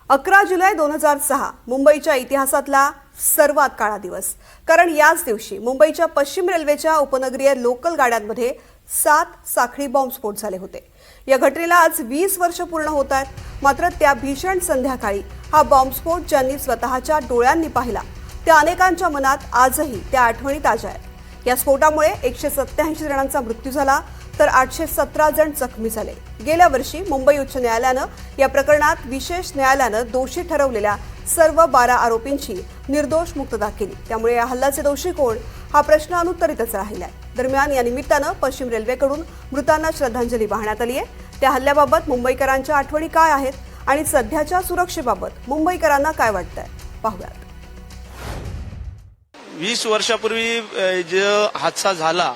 11 जुलै 2006 मुंबईच्या इतिहासातला सर्वात काळा दिवस। कारण याच दिवशी मुंबईच्या पश्चिम रेल्वेच्या उपनगरीय लोकल गाड्यांमध्ये 7 साखळी बॉम्बस्फोट झाले होते। या घटनेला आज 20 वर्ष पूर्ण होत आहेत। मात्र त्या भीषण संध्याकाळी हा बॉम्बस्फोट ज्यांनी स्वतःच्या डोळ्यांनी पाहिला त्या अनेकांच्या मनात आजही त्या आठवणी ताज्या आहेत। या स्फोटामुळे 187 जणांचा मृत्यू झाला तर 817 जण जखमी झाले। गेल्या वर्षी मुंबई उच्च न्यायालयानं या प्रकरणात विशेष न्यायालयानं दोषी ठरवलेल्या सर्व 12 आरोपींची निर्दोष मुक्तता केली। त्यामुळे या हल्ल्याचे दोषी कोण हा प्रश्न अनुत्तरितच राहिलाय। दरम्यान या निमित्तानं पश्चिम रेल्वेकडून मृतांना श्रद्धांजली वाहण्यात आली आहे। त्या हल्ल्याबाबत मुंबईकरांच्या आठवणी काय आहेत आणि सध्याच्या सुरक्षेबाबत मुंबईकरांना काय वाटतंय पाहूयात। 20 वर्षापूर्वी जो हादसा झाला,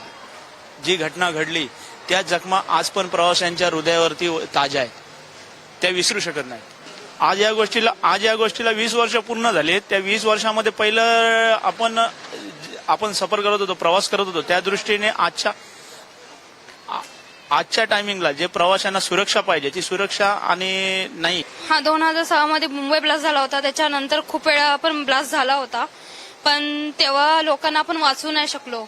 जी घटना घडली, त्या जखमा आज पण प्रवाशांच्या हृदयावरती ताज्या आहेत, त्या विसरू शकत नाही। आज या गोष्टीला 20 वर्ष पूर्ण झाले। त्या 20 वर्षामध्ये पहिलं आपण सफर करत होतो, प्रवास करत होतो, त्या दृष्टीने आजच्या टायमिंगला जे प्रवाशांना सुरक्षा पाहिजे ती सुरक्षा आणि नाही। 2006 मध्ये मुंबई ब्लास्ट झाला होता, त्याच्यानंतर खूप वेळा आपण ब्लास्ट झाला होता, पण तेव्हा लोकांना आपण वाचवू नाही शकलो।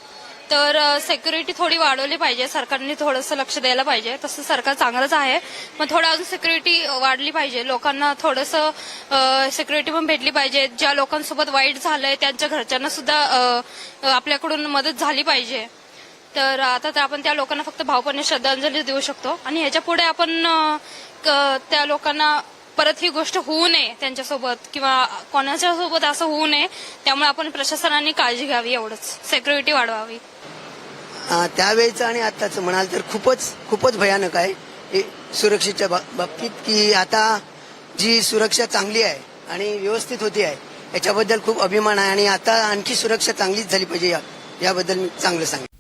तर सिक्युरिटी थोडी वाढवली पाहिजे, सरकारने थोडंसं लक्ष द्यायला पाहिजे। तसं सरकार चांगलंच आहे, पण थोडं अजून सिक्युरिटी वाढली पाहिजे। लोकांना थोडंसं सिक्युरिटी पण भेटली पाहिजे। ज्या लोकांसोबत वाईट झालंय त्यांच्या घरच्यांना सुद्धा आपल्याकडून मदत झाली पाहिजे। तर आता तर आपण त्या लोकांना फक्त भावपूर्ण श्रद्धांजली देऊ शकतो आणि ह्याच्या पुढे आपण त्या लोकांना परत ही गोष्ट होऊ नये त्यांच्यासोबत किंवा कोणाच्या सोबत असं होऊ नये, त्यामुळे आपण प्रशासनाने काळजी घ्यावी, एवढंच सिक्युरिटी वाढवावी। त्यावेळेचं आणि आताचं म्हणाल तर खूपच भयानक आहे सुरक्षेच्या बाबतीत, की आता जी सुरक्षा चांगली आहे आणि व्यवस्थित होती आहे याच्याबद्दल खूप अभिमान आहे आणि आता आणखी सुरक्षा चांगलीच झाली पाहिजे याबद्दल मी चांगलं सांगेन।